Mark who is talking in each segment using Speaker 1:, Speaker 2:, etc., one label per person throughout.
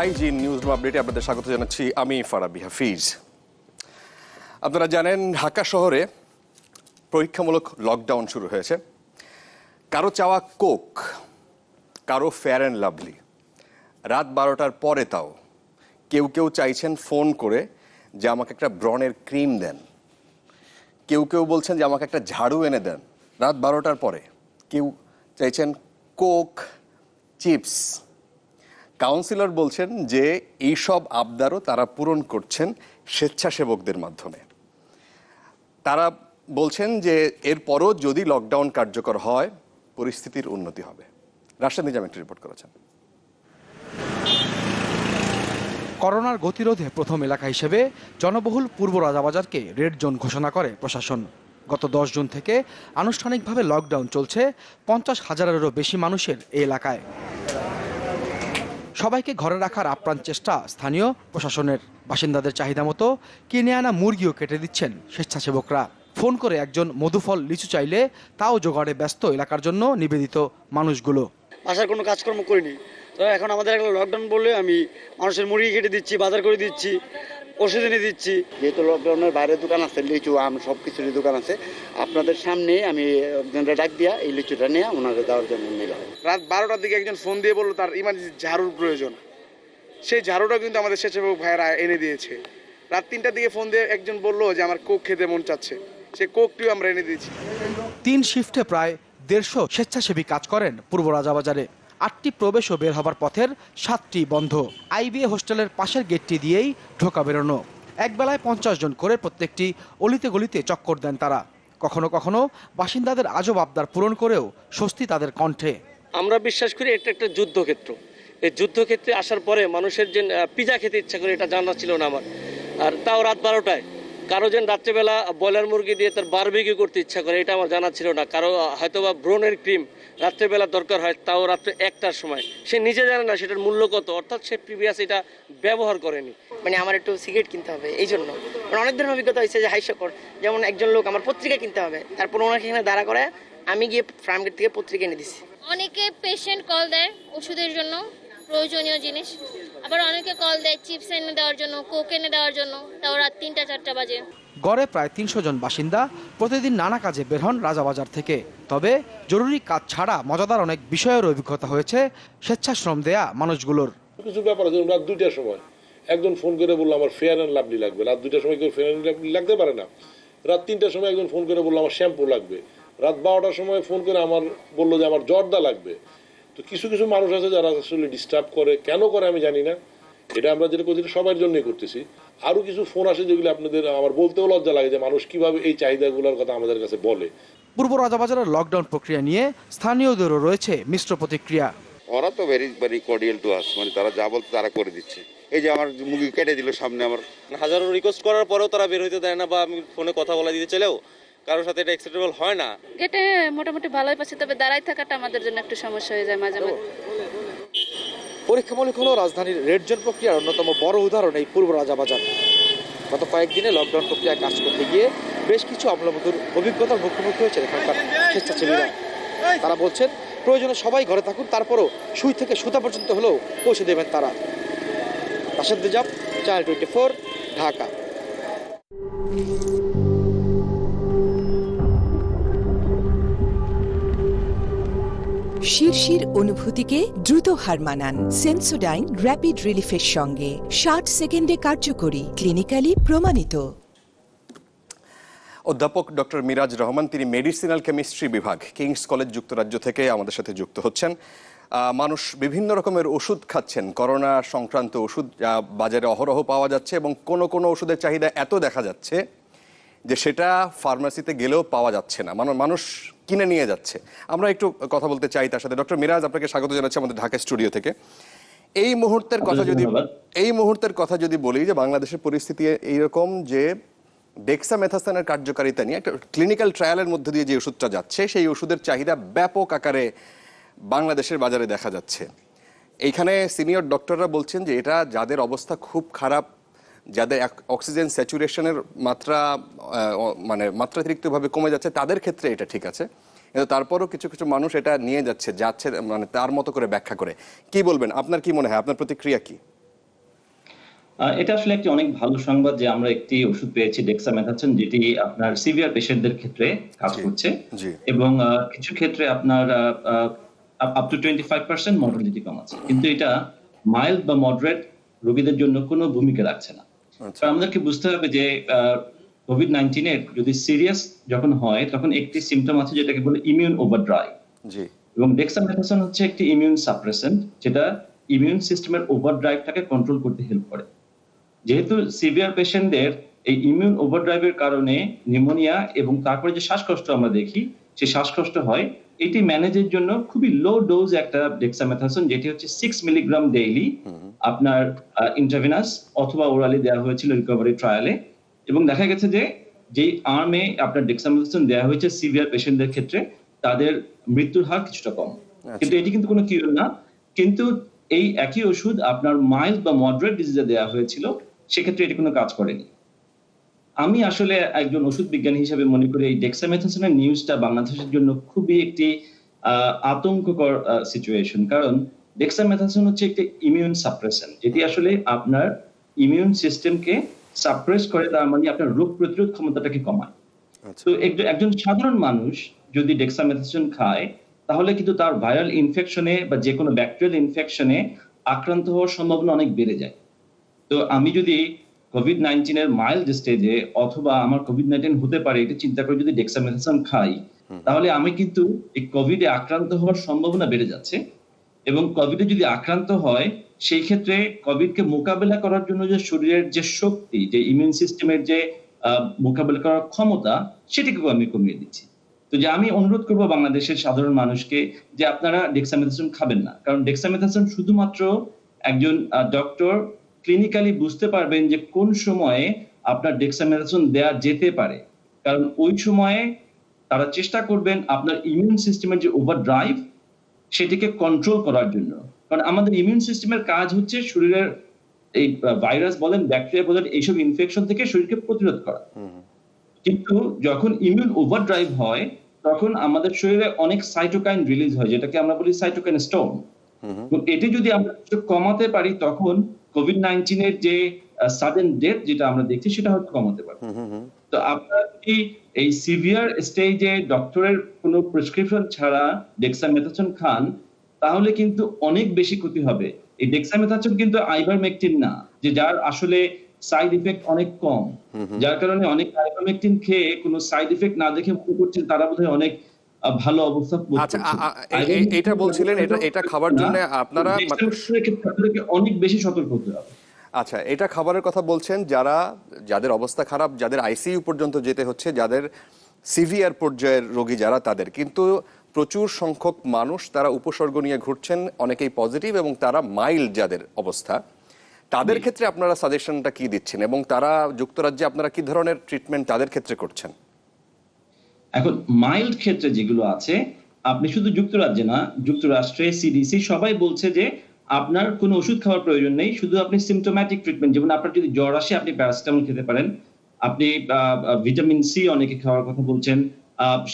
Speaker 1: High জি news আপডেটে আপনাদের স্বাগত জানাচ্ছি আমি ফারাবি হাফিজ। আপনারা জানেন ঢাকা শহরে পরীক্ষামূলক লকডাউন শুরু হয়েছে। কারো চাওয়া কোক, কারো ফেয়ার অ্যান্ড লাভলি, রাত 12টার পরে তাও কেউ কেউ চাইছেন ফোন করে যে আমাকে একটা ব্রণের ক্রিম দেন, কেউ কেউ বলছেন যে আমাকে একটা ঝাড়ু এনে দেন রাত 12টার পরে, কেউ চাইছেন কোক, চিপস। কাউন্সিলর বলছেন যে এইসব আবদারও তারা পূরণ করছেন স্বেচ্ছাসেবকদের মাধ্যমে। তারা বলছেন যে এরপরও যদি লকডাউন কার্যকর হয় পরিস্থিতির উন্নতি হবে। রাশেদ নিজাম একটি রিপোর্ট করেছেন।
Speaker 2: করোনার গতিরোধে প্রথম এলাকা হিসেবে জনবহুল পূর্ব রাজাবাজারকে রেড জোন ঘোষণা করে প্রশাসন। গত 10 জুন থেকে আনুষ্ঠানিকভাবে লকডাউন চলছে 50,000-এরও বেশি মানুষের এই এলাকায়। সবাইকে ঘরে রাখার আপ্রাণ চেষ্টা স্থানীয় প্রশাসনের। বাসিন্দাদের চাহিদা মতো কিনে আনা মুরগিও কেটে দিচ্ছেন স্বেচ্ছাসেবকরা। ফোন করে একজন মধুফল লিচু চাইলে তাও জোগাড়ে ব্যস্ত এলাকার জন্য নিবেদিত মানুষগুলো।
Speaker 3: বাসার কোনো কাজকর্ম করিনি, তো এখন আমাদের একটা লকডাউন বললে আমি মানুষের মুরগি কেটে দিচ্ছি, বাজার করে দিচ্ছি, ওষুধ এনে দিচ্ছি।
Speaker 4: যেহেতু লকডাউনের বাইরে দোকান আছে, লিচু আম সব কিছুরই দোকান আছে, আপনাদের সামনে আমি একজনটা ডাক দিয়া এই লিচুটা নিয়ে ওনারা দেওয়ার জন্য নিলাম।
Speaker 5: রাত 12টার দিকে একজন ফোন দিয়ে বললো তার ইমার্জেন্সি ঝাড়ুর প্রয়োজন। সেই ঝাড়ুটা কিন্তু আমাদের স্বেচ্ছাসেবক ভাইয়েরা এনে দিয়েছে। রাত 3টার দিকে ফোন দিয়ে একজন বললো যে আমার কোক খেতে মন চাচ্ছে, সে কোকটিও আমরা এনে দিয়েছি।
Speaker 2: 3 শিফটে প্রায় 150 স্বেচ্ছাসেবী কাজ করেন পূর্ব রাজাবাজারে। 8টি প্রবেশ ও বের হবার পথের 7টি বন্ধ। আইবিএ হোস্টেলের পাশের গেটটি দিয়েই ঢোকা বেরোনো। একবেলায় 50 জন করে প্রত্যেকটি অলিতে গলিতে চক্কর দেন তারা। কখনো কখনো বাসিন্দাদের আজব আবদার পূরণ করেও স্বস্তি তাদের কণ্ঠে।
Speaker 6: আমরা বিশ্বাস করি এটা একটা যুদ্ধক্ষেত্র। এই যুদ্ধক্ষেত্রে আসার পরে মানুষের যে পিজা খেতে ইচ্ছা করে এটা জানা ছিল না আমার। আর তাও রাত 12টায় কারো যেন রাত্রেবেলা ব্রয়লার মুরগি দিয়ে তার বারবিকিউ করতে ইচ্ছা করে এটা আমার জানা ছিল না। কারো হয়তোবা ব্রণের ক্রিম রাত্রেবেলা দরকার হয়, তাও রাত্রে 1টার সময়। সে নিজে জানে না সেটার মূল্য কত, অর্থাৎ সে প্রিভিয়াস এটা ব্যবহার করেনি।
Speaker 7: মানে আমার একটু সিগারেট কিনতে হবে, এই জন্য অনেক ধরনের অভিজ্ঞতা হয়েছে যে হাস্যকর। যেমন একজন লোক আমার পত্রিকা কিনতে হবে, তারপর ওনাকে এখানে দাঁড়া করে আমি গিয়ে ফার্ম গেট থেকে পত্রিকা এনে দিচ্ছি।
Speaker 8: অনেকে পেশেন্ট কল দেয় ওষুধের জন্য, প্রয়োজনীয় জিনিস। আবার অনেকে কল দেয় চিপস এনে দেওয়ার জন্য, কোক এনে দেওয়ার জন্য, তাও রাত 3টা-4টা বাজে।
Speaker 2: গড়ে প্রায় 300 জন বাসিন্দা প্রতিদিন নানা কাজে বের হন রাজাবাজার থেকে। তবে জরুরি কাজ ছাড়া মজাদার অনেক বিষয়ের অভিজ্ঞতা হয়েছে স্বেচ্ছাশ্রম দেয়া মানুষগুলোর।
Speaker 9: কিছু ব্যাপার আছে, রাত 2টার সময় একজন ফোন করে বললো আমার ফেয়ার অ্যান্ড লাভলি লাগবে। রাত 2টার সময় কেউ ফেয়ার অ্যান্ড লাভলি লাগতে পারে না। রাত 3টার সময় একজন ফোন করে বললো আমার শ্যাম্পু লাগবে। রাত 12টার সময় ফোন করে আমার বললো যে আমার জর্দা লাগবে। তো কিছু কিছু মানুষ আছে যারা আসলে ডিস্টার্ব করে, কেন করে আমি জানি না। এটা আমরা যেটা করছি সবার জন্যই করতেছি। আরো কিছু ফোন আসে যেগুলো আপনাদের আমার বলতেও লজ্জা লাগে যে মানুষ কিভাবে এই চাহিদাগুলোর কথা আমাদের কাছে বলে।
Speaker 2: পূর্ব রাজাবাজারের লকডাউন প্রক্রিয়া নিয়ে স্থানীয়দেরও রয়েছে মিশ্র প্রতিক্রিয়া।
Speaker 4: ওরা তো very very cordial to us, মানে তারা যা বলতে তারা করে দিচ্ছে। এই যে আমার মুরগি কেটে দিল সামনে আমার।
Speaker 6: হাজারো রিকোয়েস্ট করার পরেও তারা বের হইতে দেয় না, বা আমি ফোনে কথা বলা দিতে চাইলেও কারোর সাথে এটা অ্যাকসেপ্টেবল হয় না।
Speaker 8: গেটে মোটামুটি ভালোই পাচ্ছে, তবে দাঁড়াই থাকাটা আমাদের জন্য একটু সমস্যা হয়ে যায় মাঝে মাঝে।
Speaker 2: পরীক্ষামূলক হলো রাজধানীর রেড জোন প্রক্রিয়ার অন্যতম বড় উদাহরণ এই পূর্ব রাজাবাজার। গত কয়েকদিনে লকডাউন প্রক্রিয়ায় কাজ করতে গিয়ে বেশ কিছু অম্লমধুর অভিজ্ঞতার মুখোমুখি হয়েছে এখানকার স্বেচ্ছাসেবীরা। তারা বলছেন প্রয়োজনে সবাই ঘরে থাকুন, তারপরও সুই থেকে সুতা পর্যন্ত হলেও পৌঁছে দেবেন তারা। রাশেদ নিজাম, চ্যানেল 24, ঢাকা।
Speaker 10: শিরশির অনুভূতিকে দ্রুত হার মানান সেন্সোডাইন র্যাপিড রিলিফের সঙ্গে। 60 সেকেন্ডে কার্যকরী, ক্লিনিক্যালি প্রমাণিত।
Speaker 1: অধ্যাপক ডক্টর মিরাজ রহমান, তিনি মেডিসিনাল কেমিস্ট্রি বিভাগ, কিংস কলেজ যুক্তরাজ্য থেকে আমাদের সাথে যুক্ত হচ্ছেন। মানুষ বিভিন্ন রকমের ওষুধ খাচ্ছেন, করোনা সংক্রান্ত ওষুধ বাজারে অহরহ পাওয়া যাচ্ছে, এবং কোনো কোনো ওষুধের চাহিদা এত দেখা যাচ্ছে যে সেটা ফার্মেসিতে গেলেও পাওয়া যাচ্ছে না, মানুষ কিনে নিয়ে যাচ্ছে। আমরা একটু কথা বলতে চাই তার সাথে। ডক্টর মিরাজ, আপনাকে স্বাগত জানাচ্ছি আমাদের ঢাকা স্টুডিও থেকে। এই মুহূর্তের কথা যদি বলি যে বাংলাদেশের পরিস্থিতি এইরকম যে ডেক্সামেথাসোনের কার্যকারিতা নিয়ে একটা ক্লিনিক্যাল ট্রায়ালের মধ্যে দিয়ে যে ওষুধটা যাচ্ছে, সেই ওষুধের চাহিদা ব্যাপক আকারে বাংলাদেশের বাজারে দেখা যাচ্ছে। এইখানে সিনিয়র ডক্টররা বলছেন যে এটা যাদের অবস্থা খুব খারাপ, যাদের অক্সিজেন স্যাচুরেশনের মাত্রাতিরিক্তভাবে কমে যাচ্ছে, তাদের ক্ষেত্রে এটা ঠিক আছে। কিন্তু তারপরও কিছু কিছু মানুষ এটা নিয়ে যাচ্ছে, মানে তার মতো করে ব্যাখ্যা করে। কি বলবেন, আপনার কি মনে হয়, আপনার প্রতিক্রিয়া কি?
Speaker 11: এটা আসলে একটি অনেক ভালো সংবাদ যে আমরা একটি ওষুধ পেয়েছি ডেক্সামেথাসোন, যেটি আপনার সিভিয়ার পেশেন্টদের ক্ষেত্রে কাজ করছে এবং কিছু ক্ষেত্রে আপনার আপ টু 25% মর্টালিটি কমাচ্ছে, কিন্তু এটা মাইল্ড বা মডারেট রোগীদের জন্য কোনো ভূমিকা রাখছে না। তো আমাদেরকে বুঝতে হবে যে কোভিড-19 এর যদি সিরিয়াস যখন হয় তখন একটি সিমটম আছে যেটাকে বলে ইমিউন ওভারড্রাইভ, এবং ডেক্সামেথাসোন হচ্ছে একটি ইমিউন সাপ্রেসেন্ট যেটা ইমিউন সিস্টেমের ওভারড্রাইভটাকে কন্ট্রোল করতে হেল্প করে। যেহেতু সিভিয়ার পেশেন্টদের এই ইমিউন ওভারড্রাইভের কারণে নিউমোনিয়া এবং তারপরে যে শ্বাসকষ্ট আমরা দেখি, সেই শ্বাসকষ্ট হয়, এটি ম্যানেজের জন্য খুবই লো ডোজ একটা ডেক্সামেথাসোন, যেটি হচ্ছে 6 মিলিগ্রাম ডেইলি আপনার ইন্ট্রাভেনাস অথবা ওরালি দেওয়া হয়েছিল রিকভারি ট্রায়ালে, এবং দেখা গেছে যে যেই আর্মে আপনার ডেক্সামেথাসোন দেওয়া হয়েছে সিভিয়ার পেশেন্টদের ক্ষেত্রে তাদের মৃত্যুর হার কিছুটা কম। কিন্তু এটি কিন্তু কোনো কিউর না, কিন্তু এই একই ওষুধ আপনার মাইল্ড বা মডারেট ডিজিজে দেওয়া হয়েছিল, সেক্ষেত্রে এটি কোনো কাজ করেনি। আমি আসলে একজন ওষুধ বিজ্ঞানী হিসেবে মনে করি এই ডেক্সামেথাসোনের নিউজটা বাংলাদেশের জন্য খুবই একটি আতঙ্ককর সিচুয়েশন, কারণ ডেক্সামেথাসোন হচ্ছে একটি ইমিউন সাপ্রেসেন্ট, যেটি আসলে আপনার ইমিউন সিস্টেমকে সাপ্রেস করে, তার মানে আপনার রোগ প্রতিরোধ ক্ষমতাটাকে কমায়। তো একজন সাধারণ মানুষ যদি ডেক্সামেথাসোন খায় তাহলে কিন্তু তার ভাইরাল ইনফেকশনে বা যে কোনো ব্যাকটেরিয়াল ইনফেকশনে আক্রান্ত হওয়ার সম্ভাবনা অনেক বেড়ে যায়। তো আমি যদি কোভিড-19 এর মাইল্ড স্টেজে অথবা আমার কোভিড-19 হতে পারে এটা চিন্তা করে যদি ডেক্সামেথাসোন খাই, তাহলে আমি কিন্তু এই কোভিডে আক্রান্ত হওয়ার সম্ভাবনা বেড়ে যাচ্ছে, এবং কোভিডে যদি আক্রান্ত হয় সেই ক্ষেত্রে কোভিডকে মোকাবেলা করার জন্য যে শরীরের যে শক্তি, যে ইমিউন সিস্টেমের যে মোকাবেলা করার ক্ষমতা, সেটিকেও আমি কমিয়ে দিচ্ছি। তো যে আমি অনুরোধ করবো বাংলাদেশের সাধারণ মানুষকে যে আপনারা ডেক্সামেথাসোন খাবেন না, কারণ ডেক্সামেথাসোন শুধুমাত্র একজন ডক্টর ক্লিনিক্যালি বুঝতে পারবেন যে কোন সময়ে আপনার ডেক্সামেথাসোন দেয়া যেতে পারে, কারণ ওই সময়ে তারা চেষ্টা করবেন আপনার ইমিউন সিস্টেমের যে ওভারড্রাইভ সেটিকে কন্ট্রোল করার জন্য। কারণ আমাদের ইমিউন সিস্টেমের কাজ হচ্ছে শরীরের এই ভাইরাস বলেন, ব্যাকটেরিয়া বলেন, এইসব ইনফেকশন থেকে শরীরকে প্রতিরোধ করা। কিন্তু যখন ইমিউন ওভারড্রাইভ হয় তখন আমাদের শরীরে অনেক সাইটোকাইন রিলিজ হয়, যেটাকে আমরা বলি সাইটোকাইন স্টর্ম। এটি যদি আমরা কমাতে পারি তখন কোভিড-19 এর যে সাডেন ডেথ যেটা আমরা দেখছি সেটা হয়তো কমাতে পারবো। তো আপনারা যদি এই সিভিয়ার স্টেজে ডক্টরের কোনো প্রেসক্রিপশন ছাড়া ডেক্সামেথাসোন খান তাহলে কিন্তু অনেক বেশি ক্ষতি হবে। এই ডেক্সামেথাসোন কিন্তু আইভারমেকটিন না, যে যার আসলে সাইড ইফেক্ট অনেক কম, যার কারণে অনেক আইভারমেকটিন খেয়ে কোনো সাইড ইফেক্ট না দেখে মনে করছেন তারা বোধহয় অনেক ভালো অবস্থা।
Speaker 1: আচ্ছা, এটা বলছিলেন এটা খাবার জন্য আপনারা
Speaker 11: অনেক বেশি সতর্ক হতে হবে।
Speaker 1: আচ্ছা, এটা খাবারের কথা বলছেন যাদের অবস্থা খারাপ, যাদের আইসিইউ পর্যন্ত যেতে হচ্ছে, যাদের সিভিয়ার পর্যায়ের রোগী যারা, তাদের কিন্তু প্রচুর সংখ্যক মানুষ তারা উপসর্গ নিয়ে ঘুরছেন, অনেকেই পজিটিভ, এবং তারা মাইল্ড যাদের অবস্থা, তাদের ক্ষেত্রে আপনারা সাজেশনটা কি দিচ্ছেন, এবং তারা যুক্তরাজ্যে আপনারা কি ধরনের ট্রিটমেন্ট তাদের ক্ষেত্রে করছেন?
Speaker 11: এখন মাইল্ড ক্ষেত্রে যেগুলো আছে, আপনি শুধু যুক্তরাজ্যে না, যুক্তরাষ্ট্রে সিডিসি সবাই বলছে যে আপনার কোনো ওষুধ খাওয়ার প্রয়োজন নেই, শুধু আপনি সিমটোম্যাটিক ট্রিটমেন্ট, যেমন আপনার যদি জ্বর আসে আপনি প্যারাসিটামল খেতে পারেন, আপনি ভিটামিন সি অনেকে খাওয়ার কথা বলছেন,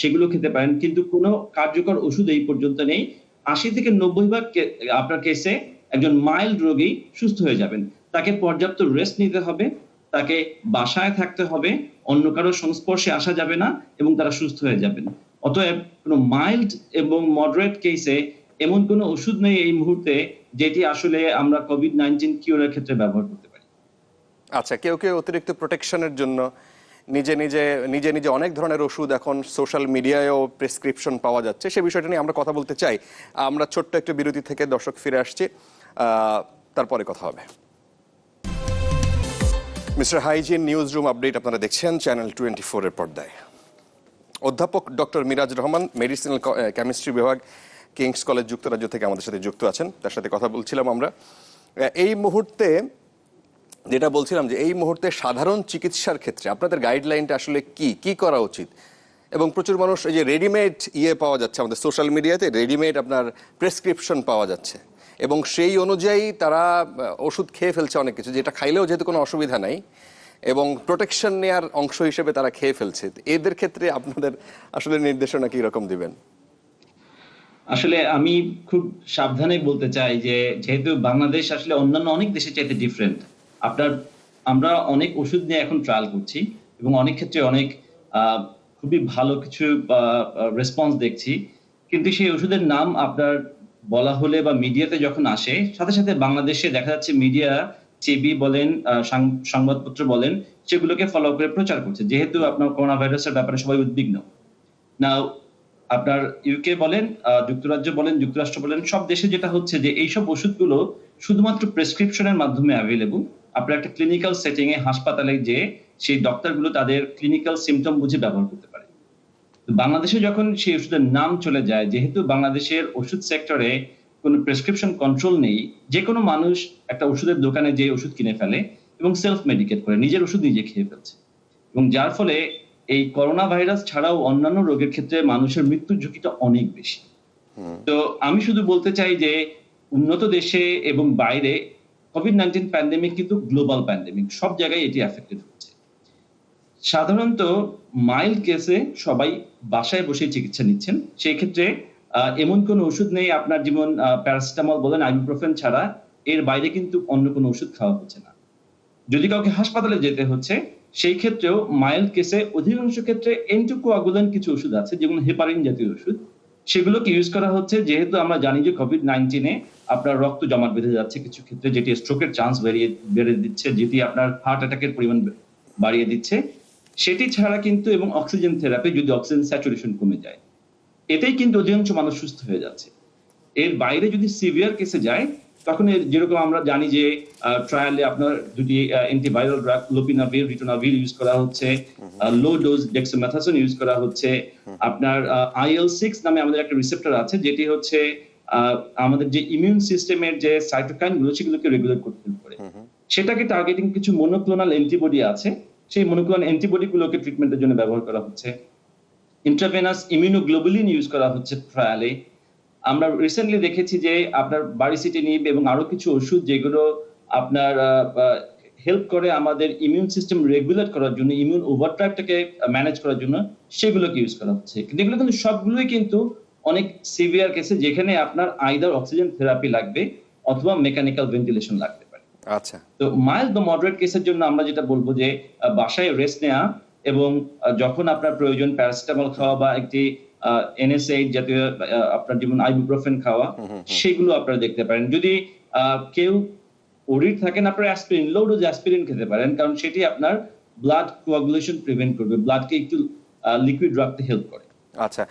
Speaker 11: সেগুলো খেতে পারেন, কিন্তু কোনো কার্যকর ওষুধ এই পর্যন্ত নেই। 80 থেকে 90% আপনার কেসে একজন মাইল্ড রোগী সুস্থ হয়ে যাবেন। তাকে পর্যাপ্ত রেস্ট নিতে হবে, তাকে বাসায় থাকতে হবে, অন্য কারো সংস্পর্শে আসা যাবে না, এবং তারা সুস্থ হয়ে যাবেন। অতএব কোনো মাইল্ড এবং মডারেট কেসে এমন কোনো ওষুধ নেই এই মুহূর্তে যেটি আসলে আমরা কোভিড-19 কিউরের ক্ষেত্রে ব্যবহার করতে পারি।
Speaker 1: আচ্ছা, কেউ অতিরিক্ত প্রোটেকশনের জন্য নিজে নিজে অনেক ধরনের ওষুধ এখন সোশ্যাল মিডিয়ায়ও প্রেসক্রিপশন পাওয়া যাচ্ছে, সে বিষয়টা নিয়ে আমরা কথা বলতে চাই। আমরা ছোট্ট একটা বিরতি থেকে দর্শক ফিরে আসছি, তারপরে কথা হবে। Mister hygiene news room update আপনারা দেখছেন চ্যানেল 24 এর পর্দায়। অধ্যাপক doctor Miraj Rahman, medicinal chemistry বিভাগ, কিংস কলেজ, যুক্তরাজ্য থেকে আমাদের সাথে যুক্ত আছেন। তার সাথে কথা বলছিলাম আমরা। এই মুহূর্তে যেটা বলছিলাম যে এই মুহূর্তে সাধারণ চিকিৎসার ক্ষেত্রে আপনাদের গাইডলাইনটা আসলে কি করা উচিত, এবং প্রচুর মানুষ এই যে রেডিমেড পাওয়া যাচ্ছে আমাদের সোশ্যাল মিডিয়াতে, রেডিমেড আপনার প্রেসক্রিপশন পাওয়া যাচ্ছে, এবং সেই অনুযায়ী তারা ওষুধ খেয়ে ফেলছে অনেক কিছু, যেটা খাইলেও যেহেতু কোনো অসুবিধা নাই, এবং প্রোটেকশন নেওয়ার অংশ হিসেবে তারা খেয়ে ফেলছে। এদের ক্ষেত্রে আপনাদের আসলে নির্দেশনা কি রকম দিবেন?
Speaker 11: আসলে আমি খুব সাবধানে বলতে চাই যে যেহেতু বাংলাদেশ আসলে অন্যান্য অনেক দেশের চাইতে ডিফারেন্ট, আপনার আমরা অনেক ওষুধ নিয়ে এখন ট্রায়াল করছি এবং অনেক ক্ষেত্রে অনেক খুবই ভালো কিছু রেসপন্স দেখছি, কিন্তু সেই ওষুধের নাম আপনার বলা হলে বা মিডিয়াতে যখন আসে, সাথে সাথে বাংলাদেশে দেখা যাচ্ছে মিডিয়া, টিভি বলেন, সংবাদপত্র বলেন, সেগুলোকে ফলো করে প্রচার করছে, যেহেতু আপনার করোনা ভাইরাসের ব্যাপারে সবাই উদ্বিগ্ন। না, আপনার ইউকে বলেন, যুক্তরাজ্য বলেন, যুক্তরাষ্ট্র বলেন, সব দেশে যেটা হচ্ছে যে এইসব ওষুধগুলো শুধুমাত্র প্রেসক্রিপশনের মাধ্যমে অ্যাভেলেবল। আপনার একটা ক্লিনিক্যাল সেটিং এ হাসপাতালে যে সেই ডক্টরগুলো তাদের ক্লিনিক্যাল সিমটম বুঝে ব্যবহার করতে পারে। বাংলাদেশে যখন সেই ওষুধের নাম চলে যায়, যেহেতু বাংলাদেশের ওষুধ সেক্টরে কোনো প্রেসক্রিপশন কন্ট্রোল নেই, যে কোনো মানুষ একটা ওষুধের দোকানে যে ওষুধ কিনে ফেলে এবং সেলফ মেডিকেট করে, নিজের ওষুধ নিজে খেয়ে ফেলছে, এবং যার ফলে এই করোনা ভাইরাস ছাড়াও অন্যান্য রোগের ক্ষেত্রে মানুষের মৃত্যুর ঝুঁকিটা অনেক বেশি। তো আমি শুধু বলতে চাই যে উন্নত দেশে এবং বাইরে কোভিড-19 প্যান্ডেমিক কিন্তু গ্লোবাল প্যান্ডেমিক, সব জায়গায় এটি এফেক্টেড হচ্ছে। সাধারণত মাইল্ড কেসে সবাই বাসায় বসে চিকিৎসা নিচ্ছেন, সেই ক্ষেত্রে এমন কোনো ওষুধ নেই, আপনার যেমন প্যারাসিটামল বলেন, আইবুপ্রোফেন ছাড়া এর বাইরে কিন্তু অন্য কোনো ওষুধ খাওয়া হচ্ছে না। যদি কাউকে হাসপাতালে যেতে হচ্ছে, সেই ক্ষেত্রেও মাইল্ড কেসে অধিকাংশ ক্ষেত্রে অ্যান্টিকোয়াগুলেন্ট কিছু ওষুধ আছে, যেমন হেপারিন জাতীয় ওষুধ, সেগুলোকে ইউজ করা হচ্ছে, যেহেতু আমরা জানি যে কোভিড-19 আপনার রক্ত জমাট বেঁধে যাচ্ছে কিছু ক্ষেত্রে, যেটি স্ট্রোকের চান্স বেড়ে দিচ্ছে, যেটি আপনার হার্ট অ্যাটাকের পরিমাণ বাড়িয়ে দিচ্ছে। সেটি ছাড়া কিন্তু এবং অক্সিজেন থেরাপি, যদি অক্সিজেন স্যাচুরেশন কমে যায়, এতেই কিন্তু অধিকাংশ মানুষ সুস্থ হয়ে যাচ্ছে। এর বাইরে যদি সিভিয়ার কেসে যায়, তখন যেরকম আমরা জানি যে ট্রায়ালে আপনার দুটি antiviral drug lopinavir, ritonavir use করা হচ্ছে, লো ডোজ ডেক্সামেথাসোন ইউজ করা হচ্ছে, আপনার IL-6 নামে আমাদের একটা রিসেপ্টর আছে, যেটি হচ্ছে আমাদের যে ইমিউন সিস্টেমের যে সাইটোকাইন গুলো সেগুলোকে রেগুলেট করতে হেল্প করে। সেটাকে টার্গেটিং কিছু মনোক্লোনাল অ্যান্টিবডি আছে, সেই মনোক্লোনাল অ্যান্টিবডি গুলোকে ট্রিটমেন্টের জন্য ব্যবহার করা হচ্ছে। ইন্ট্রাভেনাস ইমিউনোগ্লোবুলিন ইউজ করা হচ্ছে ট্রায়ালে। আমরা রিসেন্টলি দেখেছি যে আপনার বারিসিটিনিব এবং আরো কিছু ওষুধ, যেগুলো আপনার হেল্প করে আমাদের ইমিউন সিস্টেম রেগুলেট করার জন্য, ইমিউন ওভারড্রাইভটাকে ম্যানেজ করার জন্য, সেগুলোকে ইউজ করা হচ্ছে। কিন্তু এগুলো কিন্তু সবগুলোই কিন্তু অনেক সিভিয়ার কেসে, যেখানে আপনার আইদার অক্সিজেন থেরাপি লাগবে অথবা মেকানিক্যাল ভেন্টিলেশন লাগতে পারে।
Speaker 1: আচ্ছা,
Speaker 11: তো মাইল্ড বা মডারেট কেসের জন্য আমরা যেটা বলবো যে বাসায় রেস্ট নেওয়া, এবং যখন আপনার প্রয়োজন প্যারাসিটামল খাওয়া বা একটি NSAID জাতীয় আপনার যেমন আইবুপ্রোফেন খাওয়া, সেগুলো আপনারা দেখতে পারেন। যদি কেউ ওরিড থাকেন, আপনারা অ্যাসপিরিন, লো ডোজ অ্যাসপিরিন খেতে পারেন, কারণ সেটি আপনার ব্লাড কোয়াগুলেশন প্রিভেন্ট করবে, ব্লাডকে একটু লিকুইড রাখতে হেল্প করে।
Speaker 1: আচ্ছা,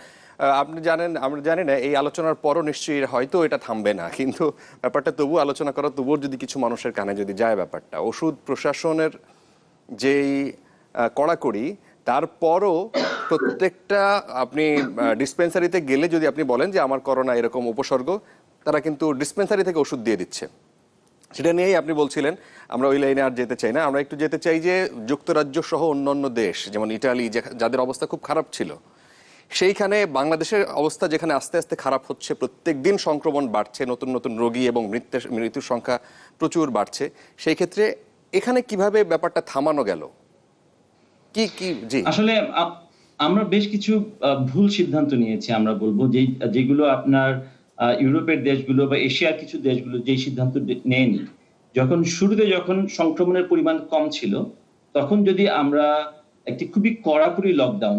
Speaker 1: আপনি জানেন, আমরা জানি না, এই আলোচনার পরও নিশ্চয়ই হয়তো এটা থামবে না, কিন্তু ব্যাপারটা তবু আলোচনা করা, তবুও যদি কিছু মানুষের কানে যদি যায় ব্যাপারটা, ওষুধ প্রশাসনের যেই কড়াকড়ি, তারপরও প্রত্যেকটা আপনি ডিসপেন্সারিতে গেলে যদি আপনি বলেন যে আমার করোনা এরকম উপসর্গ, তারা কিন্তু ডিসপেন্সারি থেকে ওষুধ দিয়ে দিচ্ছে। সেটা নিয়েই আপনি বলছিলেন, আমরা ওই লাইনে আর যেতে চাই না, আমরা একটু যেতে চাই যে যুক্তরাজ্য সহ অন্যান্য দেশ, যেমন ইটালি, যাদের অবস্থা খুব খারাপ ছিল, সেইখানে বাংলাদেশের অবস্থা যেখানে আস্তে আস্তে খারাপ হচ্ছে, প্রত্যেক দিন সংক্রমণ বাড়ছে, নতুন নতুন রোগী এবং মৃত্যুর সংখ্যা প্রচুর বাড়ছে, সেই ক্ষেত্রে এখানে কিভাবে ব্যাপারটা থামানো গেল? কি জি, আসলে
Speaker 11: আমরা বেশ কিছু ভুল সিদ্ধান্ত নিয়েছি, আমরা বলবো যেগুলো আপনার ইউরোপের দেশগুলো বা এশিয়ার কিছু দেশগুলো যে সিদ্ধান্ত নেয়নি। যখন শুরুতে যখন সংক্রমণের পরিমাণ কম ছিল, তখন যদি আমরা একটি খুবই কড়াকড়ি লকডাউন,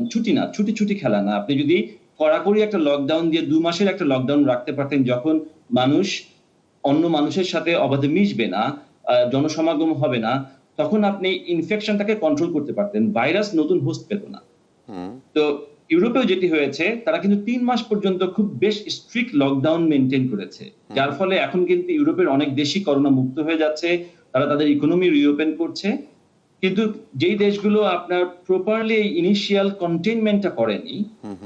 Speaker 11: ছুটি খেলা না, আপনি যদি কড়াকড়ি একটা লকডাউন দিয়ে 2 মাসের একটা লকডাউন রাখতে পারতেন, যখন মানুষ অন্য মানুষের সাথে অবাধে মিশবে না, জনসমাগম হবে না, তখন আপনি ইনফেকশনটাকে কন্ট্রোল করতে পারতেন, ভাইরাস নতুন হোস্ট পেত না। তো ইউরোপেও যেটি হয়েছে, তারা কিন্তু 3 মাস পর্যন্ত খুব বেশ স্ট্রিক্ট লকডাউন মেনটেন করেছে, যার ফলে এখন কিন্তু ইউরোপের অনেক দেশই করোনা মুক্ত হয়ে যাচ্ছে, তারা তাদের ইকোনমি রিওপেন করছে। কিন্তু যেই দেশগুলো আপনার প্রপারলি এই ইনিশিয়াল কন্টেইনমেন্টটা করেনি,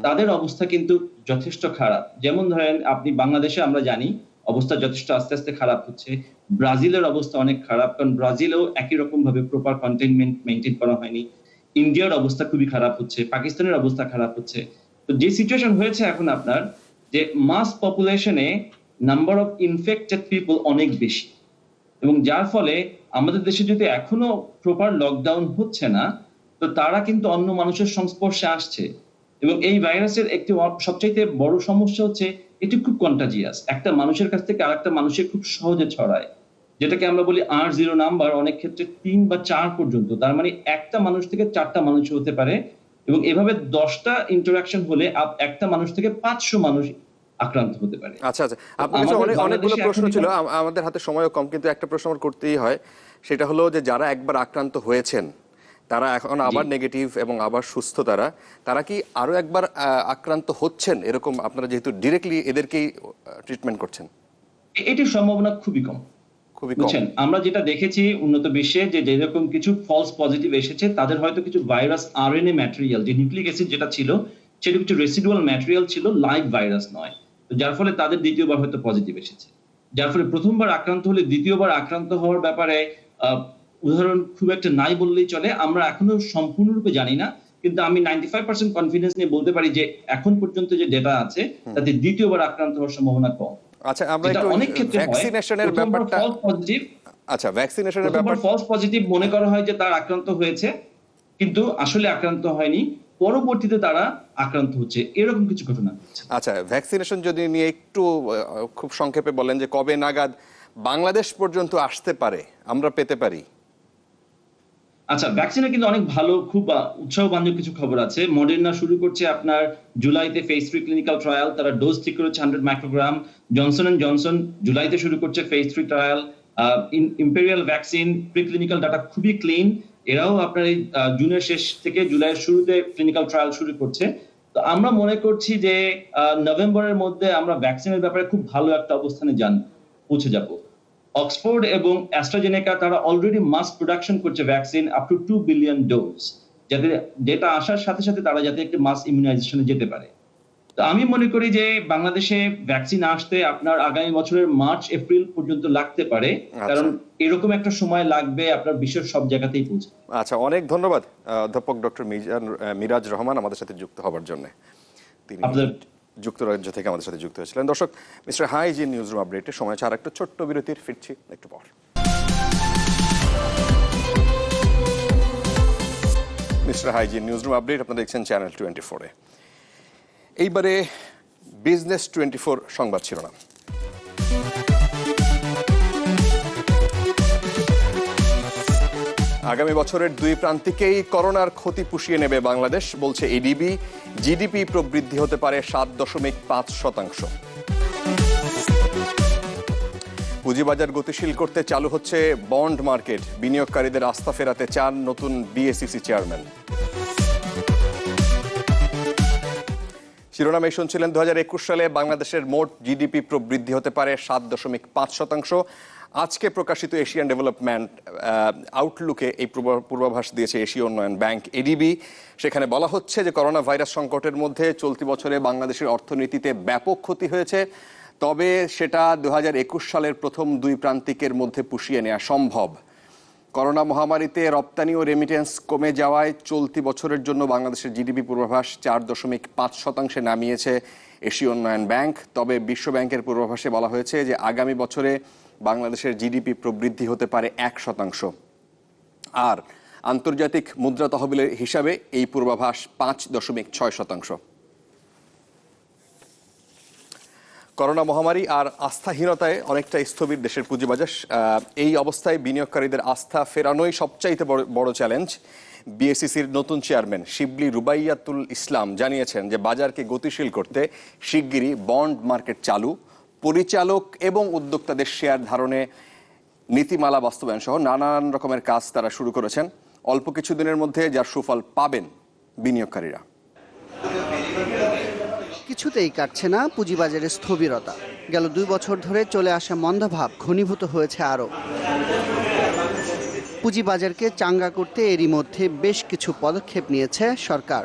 Speaker 11: তাদের অবস্থা কিন্তু যথেষ্ট খারাপ। যেমন ধরেন, আপনি বাংলাদেশে আমরা জানি অবস্থা যথেষ্ট আস্তে আস্তে খারাপ হচ্ছে, ব্রাজিলের অবস্থা অনেক খারাপ, কারণ ব্রাজিলেও একই রকম ভাবে প্রপার কন্টেইনমেন্ট মেনটেন করা হয়নি। ইন্ডিয়ার অবস্থা খুবই খারাপ হচ্ছে, পাকিস্তানের অবস্থা খারাপ হচ্ছে। তো যে সিচুয়েশন হয়েছে এখন আপনার, যে মাস পপুলেশনে নাম্বার অফ ইনফেক্টেড পিপল অনেক বেশি, এবং যার ফলে আমাদের দেশে যদি এখনো প্রপার লকডাউন হচ্ছে না, তো তারা কিন্তু অন্য মানুষের সংস্পর্শে আসছে, এবং এই ভাইরাসের একটি সবচাইতে বড় সমস্যা হচ্ছে এটি খুব কন্টাজিয়াস, একটা মানুষের কাছ থেকে আরেকটা মানুষের খুব সহজে ছড়ায়, যেটাকে আমরা বলি R0 নাম্বার, অনেক ক্ষেত্রে 3 বা 4 পর্যন্ত। তার মানে একটা মানুষ থেকে 4টা মানুষ হতে পারে, এবং এভাবে 10টা ইন্টারাকশন হলে একটা মানুষ থেকে 500 মানুষ আক্রান্ত হতে পারে।
Speaker 1: আচ্ছা আচ্ছা, আপনার কাছে অনেকগুলো প্রশ্ন ছিল, আমাদের হাতে সময়ও কম, কিন্তু একটা প্রশ্ন আমার করতেই হয়, সেটা হলো যে যারা একবার আক্রান্ত হয়েছেন তারা এখন আবার নেগেটিভ এবং আবার সুস্থ, তারা কি আরো একবার আক্রান্ত হচ্ছেন এরকম, আপনারা যেহেতু ডিরেক্টলি এদেরকেই ট্রিটমেন্ট করছেন?
Speaker 11: এটির সম্ভাবনা খুবই কম। বুঝছেন, আমরা যেটা দেখেছি উন্নত বিশ্বে, যে যেরকম কিছু ফলস পজিটিভ এসেছে, তাদের হয়তো কিছু ভাইরাস আরএনএ ম্যাটেরিয়াল, যে নিউক্লিক অ্যাসিড যেটা ছিল সেটা কিছু রেসিডুয়াল ম্যাটেরিয়াল ছিল, লাইভ ভাইরাস নয়। তো যার ফলে তাদের দ্বিতীয়বার হয়তো পজিটিভ এসেছে, যার ফলে প্রথমবার আক্রান্ত হলে দ্বিতীয়বার আক্রান্ত হওয়ার ব্যাপারে উদাহরণ খুব একটা নাই বললেই চলে। আমরা এখনো সম্পূর্ণরূপে জানি না, কিন্তু আমি 95% কনফিডেন্স নিয়ে বলতে পারি যে এখন পর্যন্ত যে ডেটা আছে তাতে দ্বিতীয়বার আক্রান্ত হওয়ার সম্ভাবনা কম।
Speaker 1: আচ্ছা, আমরা একটু ভ্যাকসিনেশনের ব্যাপারটা, আচ্ছা ভ্যাকসিনেশনের ব্যাপার,
Speaker 11: ফলস পজিটিভ মনে করা হয় যে তার আক্রান্ত হয়েছে, কিন্তু আসলে আক্রান্ত হয়নি, পরবর্তীতে তারা আক্রান্ত হচ্ছে, এরকম কিছু ঘটনা।
Speaker 1: আচ্ছা, ভ্যাকসিনেশন যদি নিয়ে একটু খুব সংক্ষেপে বলেন যে কবে নাগাদ বাংলাদেশ পর্যন্ত আসতে পারে, আমরা পেতে পারি?
Speaker 11: আচ্ছা, ভ্যাকসিনের কিন্তু অনেক ভালো, খুব উৎসাহবাঞ্জক কিছু খবর আছে। মডার্না শুরু করছে আপনার জুলাইতে ফেজ 3 ক্লিনিক্যাল ট্রায়াল, তারা ডোজ ঠিক করেছে 100 মাইক্রোগ্রাম। জনসন এন্ড জনসন জুলাইতে শুরু করছে phase 3 trial. Imperial vaccine preclinical data খুবই ক্লিন, এরাও আপনার এই জুনের শেষ থেকে জুলাইয়ের শুরুতে ক্লিনিক্যাল ট্রায়াল শুরু করছে। তো আমরা মনে করছি যে নভেম্বরের মধ্যে আমরা ভ্যাকসিনের ব্যাপারে খুব ভালো একটা অবস্থানে পৌঁছে যাব। অক্সফোর্ড এবং অ্যাস্ট্রাজেনেকা তারা অলরেডি মাস প্রোডাকশন করছে vaccine up to 2 billion dose, যাতে যেটা আসার সাথে সাথে তারা যাতে একটা মাস ইমিউনাইজেশনে যেতে পারে। তো আমি মনে করি যে বাংলাদেশে ভ্যাকসিন আসতে আপনার আগামী বছরের মার্চ এপ্রিল পর্যন্ত লাগতে পারে, কারণ এরকম একটা সময় লাগবে আপনার বিশ্বের সব জায়গাতেই পৌঁছে।
Speaker 1: আচ্ছা, অনেক ধন্যবাদ অধ্যাপক ডক্টর মিরাজ রহমান আমাদের সাথে যুক্ত হবার জন্য। তিনি যুক্তরাজ্য থেকে আমাদের সাথে যুক্ত হয়েছিলেন। দর্শক, মিস্টার হাইজিন নিউজরুম আপডেটে সময় আছে আর একটা ছোট্ট বিরতির, ফিরছি একটু পর। মিস্টার হাইজিন নিউজরুম আপডেট আপনারা দেখছেন চ্যানেল 24-এ। এইবারে বিজনেস 24 সংবাদ শিরোনাম। আগামী বছরের দুই প্রান্তিকেই করোনার ক্ষতি পুষিয়ে নেবে বাংলাদেশ, বলছে এডিবি। জিডিপি প্রবৃদ্ধি হতে পারে 7.5%। পুঁজিবাজার গতিশীল করতে চালু হচ্ছে বন্ড মার্কেট, বিনিয়োগকারীদের আস্থা ফেরাতে চান নতুন বিএসইসি চেয়ারম্যান। শিরোনামে শুনছিলেন 2021 সালে বাংলাদেশের মোট জিডিপি প্রবৃদ্ধি হতে পারে 7.5%। আজকে প্রকাশিত এশিয়ান ডেভেলপমেন্ট আউটলুকে এই পূর্বাভাস দিয়েছে এশীয় উন্নয়ন ব্যাংক এডিবি। সেখানে বলা হচ্ছে যে করোনা ভাইরাস সংকটের মধ্যে চলতি বছরে বাংলাদেশের অর্থনীতিতে ব্যাপক ক্ষতি হয়েছে, তবে সেটা 2021 সালের প্রথম দুই প্রান্তিকের মধ্যে পুষিয়ে নেওয়া সম্ভব। করোনা মহামারীতে রপ্তানি ও রেমিটেন্স কমে যাওয়ায় চলতি বছরের জন্য বাংলাদেশের জিডিপি পূর্বাভাস 4.5% নামিয়েছে এশীয় উন্নয়ন ব্যাংক। তবে বিশ্ব ব্যাংকের পূর্বাভাসে বলা হয়েছে যে আগামী বছরে বাংলাদেশের জিডিপি প্রবৃদ্ধি হতে পারে 1%। আর আন্তর্জাতিক মুদ্রা তহবিলের হিসাবে এই পূর্বাভাস 5.6%। করোনা মহামারী আর আস্থাহীনতায় অনেকটা স্থবির দেশের পুঁজিবাজার। এই অবস্থায় বিনিয়োগকারীদের আস্থা ফেরানোই সবচাইতে বড় চ্যালেঞ্জ। বিএসইসির নতুন চেয়ারম্যান শিবলি রুবাইয়াতুল ইসলাম জানিয়েছেন যে বাজারকে গতিশীল করতে শিগগিরই বন্ড মার্কেট চালু, পরিচালক এবং উদ্যোক্তাদের শেয়ার ধারণে নীতিমালা বাস্তবায়ন সহ নানান রকমের কাজ তারা শুরু করেছেন। অল্প কিছুদিনের মধ্যে যার সুফল পাবেন বিনিয়োগকারীরা।
Speaker 12: কিছুতেই কাটছে না পুঁজিবাজারের স্থবিরতা। গেল 2 বছর ধরে চলে আসা মন্দাভাব ঘনীভূত হয়েছে আরও। পুঁজিবাজারকে চাঙ্গা করতে এরই মধ্যে বেশ কিছু পদক্ষেপ নিয়েছে সরকার।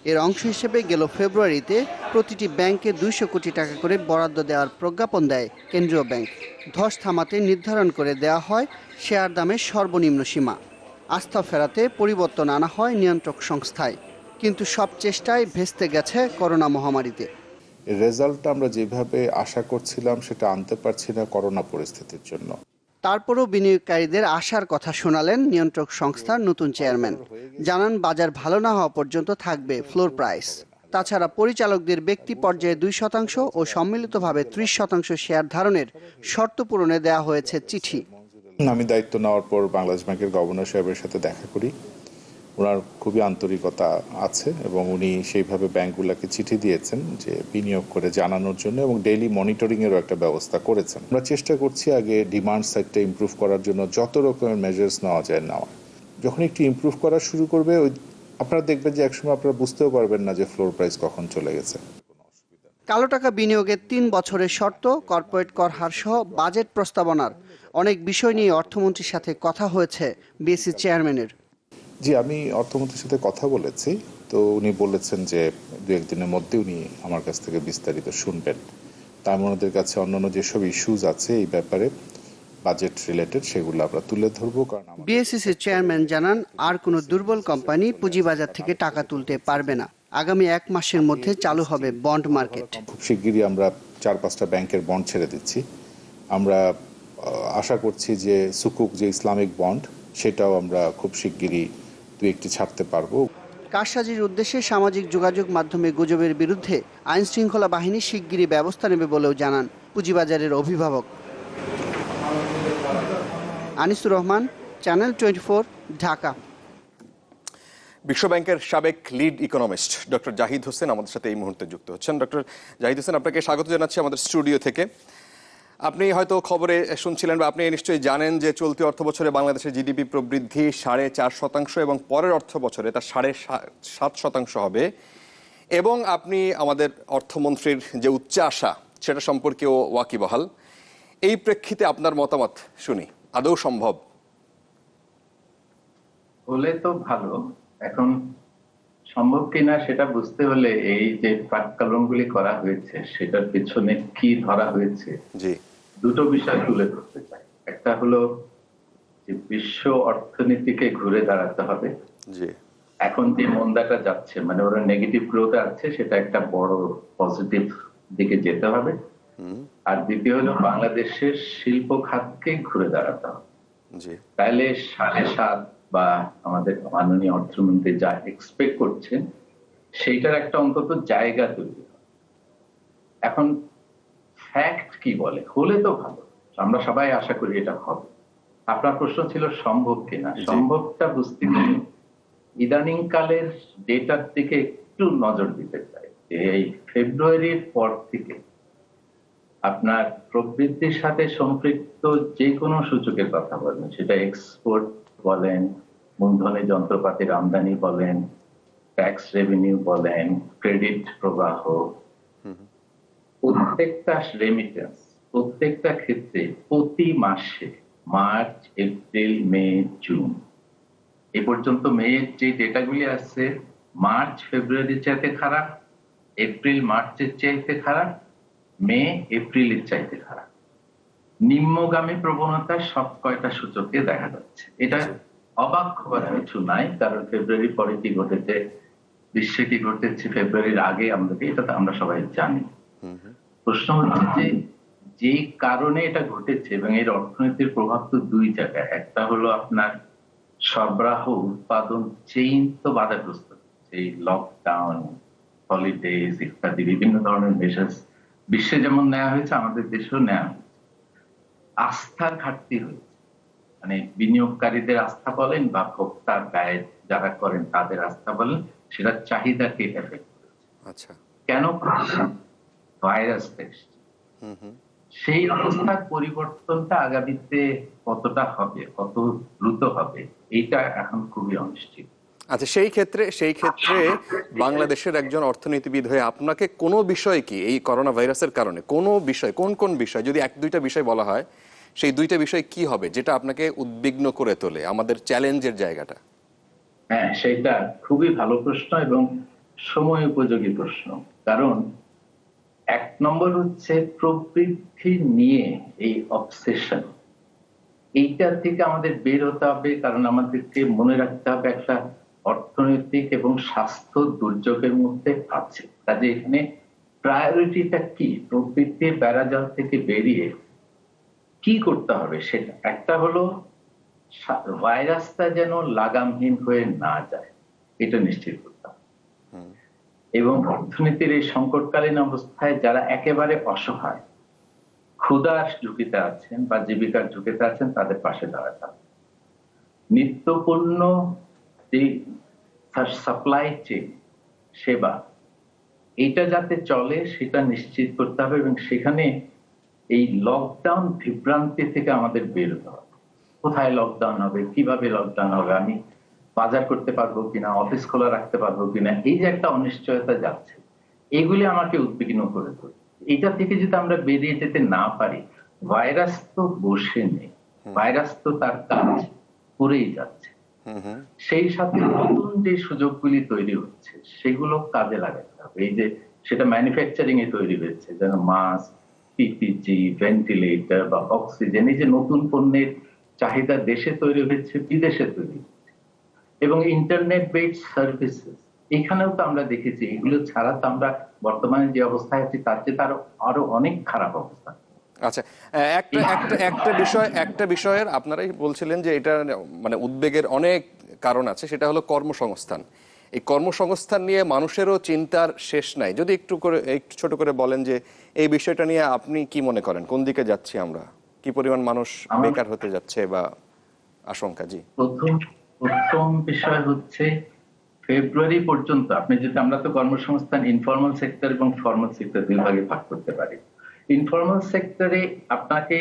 Speaker 12: এর অংশ হিসেবে গেল ফেব্রুয়ারিতে প্রতিটি ব্যাংকে 200 কোটি টাকা করে বরাদ্দ দেওয়ার প্রজ্ঞাপন দেয় কেন্দ্রীয় ব্যাংক। ধস থামাতে নির্ধারণ করে দেওয়া হয় শেয়ার দামের সর্বনিম্ন সীমা। আস্থা ফেরাতে পরিবর্তন আনা হয় নিয়ন্ত্রক সংস্থায়, কিন্তু সব চেষ্টায় ভেস্তে গেছে করোনা মহামারীতে।
Speaker 13: রেজাল্টটা আমরা যেভাবে আশা করছিলাম সেটা আনতে পারছি না করোনা পরিস্থিতির জন্য।
Speaker 12: তারপরও বিনিয়োগকারীদের আশার কথা শোনালেন নিয়ন্ত্রক সংস্থার নতুন চেয়ারম্যান। জানান বাজার ভালো না হওয়া পর্যন্ত থাকবে ফ্লোর প্রাইস। তাছাড়া পরিচালকদের ব্যক্তি পর্যায়ে 2% ও সম্মিলিতভাবে 30% শেয়ার ধারণের শর্ত পূরণে দেওয়া হয়েছে চিঠি।
Speaker 13: আমি দায়িত্ব নেওয়ার পর বাংলাদেশ ব্যাংকের গভর্নর সাহেবের সাথে দেখা করি। ওনার খুবই আন্তরিকতা আছে এবং উনি সেইভাবে ব্যাংকগুলোকে চিঠি দিয়েছেন যে বিনিয়োগ করে জানানোর জন্য, এবং ডেইলি মনিটরিংয়েরও একটা ব্যবস্থা করেছেন। আমরা চেষ্টা করছি আগে ডিমান্ড সাইডটা ইমপ্রুভ করার জন্য যত রকমের মেজার্স নেওয়া যায় নেওয়া। যখন একটু ইমপ্রুভ করা শুরু করবে, ওই আপনারা দেখবেন যে একসময় আপনারা বুঝতেও পারবেন না যে ফ্লোর প্রাইস কখন চলে গেছে।
Speaker 12: কালো টাকা বিনিয়োগের 3 বছরের শর্ত, কর্পোরেট কর হার সহ বাজেট প্রস্তাবনার অনেক বিষয় নিয়ে অর্থমন্ত্রীর সাথে কথা হয়েছে বিএসসি চেয়ারম্যানের।
Speaker 13: জি, আমি অর্থমন্ত্রীর সাথে কথা বলেছি, তো উনি বলেছেন যে 2-1 দিনের মধ্যে উনি আমার কাছ থেকে বিস্তারিত শুনবেন। তার ওনাদের কাছে অন্যান্য যেসব ইস্যুজ আছে এই ব্যাপারে বাজেট রিলেটেড, সেগুলো আমরা তুলে ধরবো। কারণ
Speaker 12: বিএসসিসি চেয়ারম্যান জানান, আর কোনো দুর্বল কোম্পানি পুঁজিবাজার থেকে টাকা তুলতে পারবে না। আগামী 1 মাসের মধ্যে চালু হবে বন্ড মার্কেট।
Speaker 13: খুব শিগগিরই আমরা 4-5টা ব্যাংকের বন্ড ছেড়ে দিচ্ছি। আমরা আশা করছি যে সুকুক যে ইসলামিক বন্ড, সেটাও আমরা খুব শিগগিরই 2-1টি ছাড়তে পারবো।
Speaker 12: কারসাজির উদ্দেশ্যে সামাজিক যোগাযোগ মাধ্যমে গুজবের বিরুদ্ধে আইন শৃঙ্খলা বাহিনী শিগগিরই ব্যবস্থা নেবে বলেও জানান পুঁজিবাজারের অভিভাবক। আনিসুর রহমান, চ্যানেল 24, ঢাকা।
Speaker 1: বিশ্বব্যাংকের সাবেক lead economist doctor Zahid Hossain আমাদের সাথে এই মুহূর্তে যুক্ত হচ্ছেন। ডক্টর জাহিদ হোসেন, আপনাকে স্বাগত জানাচ্ছি আমাদের স্টুডিও থেকে। আপনি হয়তো খবরে শুনছিলেন বা আপনি নিশ্চয়ই জানেন যে চলতি অর্থ বছরে বাংলাদেশের জিডিপি প্রবৃদ্ধি 4.5% এবং পরের অর্থ বছরে তা 7.5% হবে, এবং আপনি আমাদের অর্থমন্ত্রীর যে উচ্চাশা সেটা সম্পর্কেও ওয়াকিবহাল। এই প্রেক্ষিতে আপনার মতামত শুনি, আদৌ সম্ভব?
Speaker 14: হলে তো ভালো, এখন সম্ভব কিনা সেটা বুঝতে হলে এই যে প্রাক্কলনগুলি করা হয়েছে সেটার পিছনে কি ধরা হয়েছে,
Speaker 1: জি,
Speaker 14: দুটো বিষয় তুলে ধরতে চাই। একটা হলো যে বিশ্ব অর্থনীতিকে ঘুরে দাঁড়াতে হবে।
Speaker 1: জি,
Speaker 14: এখন যে মন্দাটা যাচ্ছে, মানে ওরা নেগেটিভ গ্রোথ আছে, সেটা একটা বড় পজিটিভ দিকে যেতে হবে। আর দ্বিতীয় হলো বাংলাদেশের শিল্প খাতকে ঘুরে দাঁড়াতে হবে। তাহলে 7.5 বা আমাদের মাননীয় অর্থমন্ত্রী যা এক্সপেক্ট করছেন সেইটার একটা অন্তত জায়গা তৈরি হবে। এখন ফ্যাক্ট কি বলে, হলে তো ভালো, আমরা সবাই আশা করি এটা হবে। আপনার প্রশ্ন ছিল সম্ভব কিনা। সম্ভবটা বুঝতে গেলে ইদানিং কালের ডেটার দিকে একটু নজর দিতে চাই। এই ফেব্রুয়ারির পর থেকে আপনার প্রবৃদ্ধির সাথে সম্পৃক্ত যে কোনো সূচকের কথা বলেন, সেটা এক্সপোর্ট বলেন, মূলধনী যন্ত্রপাতির আমদানি বলেন, ট্যাক্স রেভিনিউ বলেন, ক্রেডিট প্রবাহ, প্রত্যেকটা রেমিটেন্স, প্রত্যেকটা ক্ষেত্রে প্রতি মাসে মার্চ, এপ্রিল, মে, জুন এ পর্যন্ত মেয়ের যে ডেটাগুলি আছে, মার্চ ফেব্রুয়ারির চাইতে খারাপ, এপ্রিল মার্চের চাইতে খারাপ, মে এপ্রিলের চাইতে খারাপ। নিম্নগামী প্রবণতা সব কয়টা সূচকে দেখা যাচ্ছে। এটা অবাক হবার কিছু নাই, কারণ ফেব্রুয়ারির পরে কি ঘটেছে, বিশ্বে কি ঘটেছে ফেব্রুয়ারির আগে আমাদেরকে, এটা তো আমরা সবাই জানি। প্রশ্ন হচ্ছে যে যেই কারণে এটা ঘটেছে এবং এর অর্থনীতির প্রভাব তো 2 জায়গায়। একটা হলো আপনার সরবরাহ উৎপাদন চেইন তো বাধাগ্রস্ত, এই লকডাউন, হলিডেজ ইত্যাদি বিভিন্ন ধরনের মেজার্স বিশ্বে যেমন নেওয়া হয়েছে, আমাদের দেশেও নেওয়া হয়েছে। আস্থার ঘাটতি হয়েছে, মানে বিনিয়োগকারীদের আস্থা বলেন বা ভোক্তা ব্যয় যারা করেন তাদের আস্থা বলেন, সেটা চাহিদাকে এফেক্ট করেছে।
Speaker 1: আচ্ছা,
Speaker 14: কেন করেছে? ভাইরাস এসেছে। সেই অবস্থার পরিবর্তনটা আগামীতে কতটা হবে, কত দ্রুত হবে, এইটা এখন খুবই অনিশ্চিত।
Speaker 1: আচ্ছা, সেই ক্ষেত্রে বাংলাদেশের একজন অর্থনীতিবিদ হয়ে আপনাকে কোনো বিষয় কি এই করোনা ভাইরাসের কারণে কোনো বিষয়, কোন বিষয়, যদি 1-2টা বিষয় বলা হয়, সেই 2টা বিষয় কি হবে যেটা আপনাকে উদ্বিগ্ন করে তোলে, আমাদের চ্যালেঞ্জের জায়গাটা?
Speaker 14: হ্যাঁ, সেটা খুবই ভালো প্রশ্ন এবং সময় উপযোগী প্রশ্ন। কারণ 1 নম্বর হচ্ছে প্রবৃদ্ধি নিয়ে এই অবসেশন, এইটার থেকে আমাদের বের হতে হবে। কারণ আমাদেরকে মনে রাখতে হবে একটা অর্থনৈতিক এবং স্বাস্থ্য দুর্যোগের মধ্যে আছে। কাজে এখানে প্রায়োরিটিটা কি, প্রবৃদ্ধির বেড়াজাল থেকে বেরিয়ে কি করতে হবে সেটা। একটা হলো ভাইরাসটা যেন লাগামহীন হয়ে না যায়, এটা নিশ্চিত করতে হবে। এবং অর্থনীতির এই সংকটকালীন অবস্থায় যারা একেবারে অসহায়, ক্ষুধার ঝুঁকিতে আছেন বা জীবিকার ঝুঁকিতে আছেন তাদের পাশে দাঁড়াতে। নিত্যপণ্য যে সাপ্লাই চেইন সেবা এটা যাতে চলে সেটা নিশ্চিত করতে হবে, এবং সেখানে এই লকডাউন বিভ্রান্তি থেকে আমাদের বের হতে হবে। কোথায় লকডাউন হবে, কিভাবে লকডাউন হবে, আমি বাজার করতে পারবো কিনা, অফিস খোলা রাখতে পারবো কিনা, এই যে একটা অনিশ্চয়তা যাচ্ছে, এগুলি আমাকে উদ্বিগ্ন করে তোলে। এটা থেকে যদি আমরা বেরিয়ে যেতে না পারি, ভাইরাস তো বসে নেই, ভাইরাস তো তার কাজ করেই যাচ্ছে। সেই সাথে নতুন যে সুযোগগুলি তৈরি হচ্ছে সেগুলো কাজে লাগাতে হবে। এই যে সেটা ম্যানুফ্যাকচারিং এ তৈরি হয়েছে, যেন মাস্ক, পিপিজি, ভেন্টিলেটর বা অক্সিজেন, এই যে নতুন পণ্যের চাহিদা দেশে তৈরি হয়েছে, বিদেশে তৈরি হচ্ছে, এবং ইন্টারনেট বেসড সার্ভিসেস, এখানেও তো আমরা দেখেছি এগুলো ছাড়া তো আমরা বর্তমানে যে অবস্থায় আছি তার চেয়ে তার আরো অনেক খারাপ অবস্থা।
Speaker 1: আচ্ছা, একটা বিষয়ের আপনারাই বলছিলেন যে এটা মানে উদ্বেগের অনেক কারণ আছে, সেটা হলো কর্মসংস্থান। এই কর্মসংস্থান নিয়ে মানুষেরও চিন্তার শেষ নাই। যদি একটু ছোট করে বলেন যে এই বিষয়টা নিয়ে আপনি কি মনে করেন, কোন দিকে যাচ্ছি আমরা, কি পরিমাণ মানুষ বেকার হতে যাচ্ছে বা আশঙ্কা? জি,
Speaker 14: প্রথম বিষয় হচ্ছে ফেব্রুয়ারি পর্যন্ত আপনি যদি, আমরা তো কর্মসংস্থান ইনফর্মাল সেক্টর এবং ফর্মাল সেক্টর দুই ভাগে ভাগ করতে পারি। ইনফর্মাল সেক্টরে আপনাকে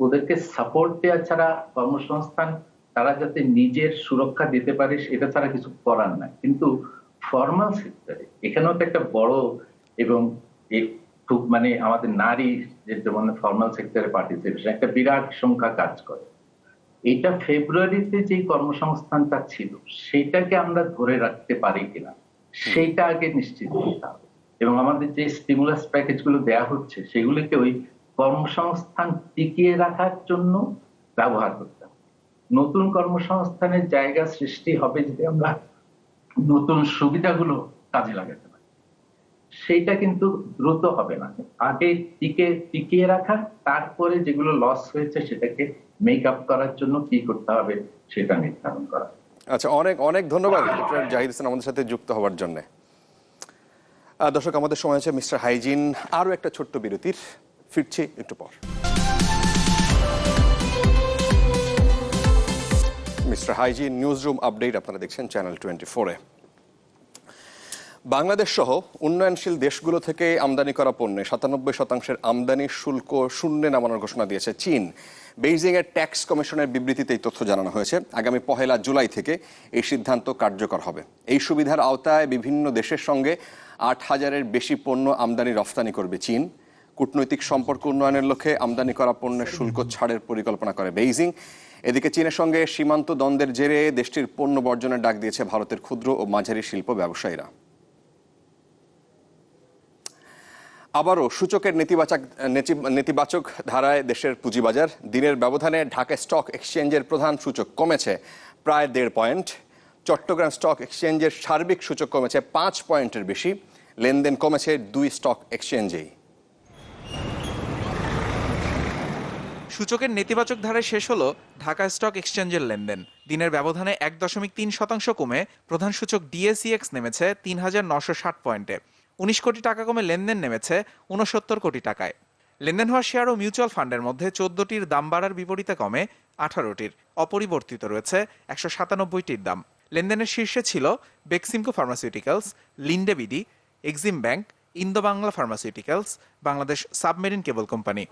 Speaker 14: ওদেরকে সাপোর্ট দেওয়া ছাড়া কর্মসংস্থান তারা যাতে নিজের সুরক্ষা দিতে পারে এটা ছাড়া কিছু করার নাই। কিন্তু ফর্মাল সেক্টরে এখানেও তো একটা বড় এবং খুব মানে আমাদের নারী যেমন ফর্মাল সেক্টরে পার্টিসিপেশন একটা বিরাট সংখ্যা কাজ করে। এটা ফেব্রুয়ারিতে যে কর্মসংস্থানটা ছিল সেটাকে আমরা ধরে রাখতে পারি কিনা সেইটা আগে নিশ্চিত করতে হবে, এবং আমাদের যে স্টিমুলাস প্যাকেজ গুলো দেওয়া হচ্ছে সেগুলিকে ওই কর্মসংস্থান টিকিয়ে রাখার জন্য ব্যবহার করতে হবে। নতুন কর্মসংস্থানের জায়গা সৃষ্টি হবে যদি আমরা নতুন সুবিধাগুলো কাজে লাগাতে পারি। সেইটা কিন্তু দ্রুত হবে না, আগে টিকিয়ে রাখা, তারপরে যেগুলো লস হয়েছে সেটাকে মেক আপ করার জন্য কি করতে হবে সেটা নির্ধারণ করা।
Speaker 1: আচ্ছা, অনেক অনেক ধন্যবাদ ডক্টর জাহিদ হোসেন আমাদের সাথে যুক্ত হওয়ার জন্য। দর্শক, আমাদের সময় আছে মিস্টার হাইজিন আরো একটা ছোট্ট বিরতির, ফিরছি একটু পর। Mister hygiene news room update আপনারা দেখছেন চ্যানেল 24-এ। বাংলাদেশ সহ উন্নয়নশীল দেশগুলো থেকে আমদানি করা পণ্যে 97% আমদানি শুল্ক শূন্যে নামানোর ঘোষণা দিয়েছে চীন। বেইজিং এর ট্যাক্স কমিশনের বিবৃতিতে এই তথ্য জানানো হয়েছে। আগামী 1 জুলাই থেকে এই সিদ্ধান্ত কার্যকর হবে। এই সুবিধার আওতায় বিভিন্ন দেশের সঙ্গে 8,000-এর বেশি পণ্য আমদানি রফতানি করবে চীন। কূটনৈতিক সম্পর্ক উন্নয়নের লক্ষ্যে আমদানি করা পণ্যের শুল্ক ছাড়ের পরিকল্পনা করে বেইজিং। এদিকে চীনের সঙ্গে সীমান্ত দ্বন্দ্বের জেরে দেশটির পণ্য বর্জনের ডাক দিয়েছে ভারতের ক্ষুদ্র ও মাঝারি শিল্প ব্যবসায়ীরা। আবারও সূচকের নেতিবাচক ধারায় দেশের পুঁজিবাজার। দিনের ব্যবধানে ঢাকা স্টক এক্সচেঞ্জের প্রধান সূচক কমেছে প্রায় 1.5 পয়েন্ট। চট্টগ্রাম স্টক এক্সচেঞ্জের সার্বিক সূচক কমেছে 5 পয়েন্টের বেশি। লেনদেন কমেছে 2 স্টক এক্সচেঞ্জেই।
Speaker 15: সূচকের নেতিবাচক ধারায় শেষ হলো ঢাকা স্টক এক্সচেঞ্জের লেনদেন। দিনের ব্যবধানে 1.3% কমে প্রধান সূচক ডিএসইএক্স নেমেছে 3,960 পয়েন্টে। 19 কোটি টাকা কমে লেনদেন নেমেছে 69 কোটি টাকায়। লেনদেন হওয়া শেয়ার ও মিউচুয়াল ফান্ডের মধ্যে 14টির দাম বাড়ার বিপরীতে কমে 18টির। অপরিবর্তিত রয়েছে 197টির দাম। লেনদেনের শীর্ষে ছিল Beximco pharmaceuticals, Linde BD, Exim bank, Indo Bangla pharmaceuticals, Bangladesh submarine cable company.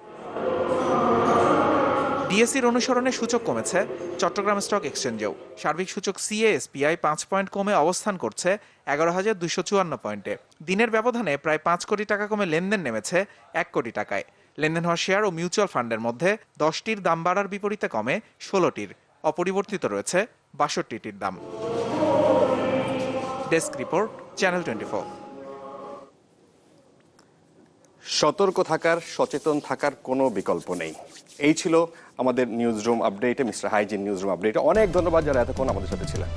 Speaker 15: ডিএসইর অনুসরণে সূচক কমেছে চট্টগ্রাম স্টক এক্সচেঞ্জেও। সার্বিক সূচক সিএএসপিআই 5 পয়েন্ট কমে অবস্থান করছে 11,254 পয়েন্টে। দিনের ব্যবধানে প্রায় 5 কোটি টাকা কমে লেনদেন নেমেছে 1 কোটি টাকায়। লেনদেন হওয়া শেয়ার ও মিউচুয়াল ফান্ডের মধ্যে 10টির দাম বাড়ার বিপরীতে কমে 16টির। অপরিবর্তিত রয়েছে 62টির দাম। Desk report, channel 24।
Speaker 1: সতর্ক থাকার, সচেতন থাকার কোনো বিকল্প নেই। এই ছিল আমাদের নিউজ রুম আপডেটে, মিস্টার হাইজিন নিউজ রুম আপডেটে। অনেক ধন্যবাদ যারা এতক্ষণ আমাদের সাথে ছিলেন।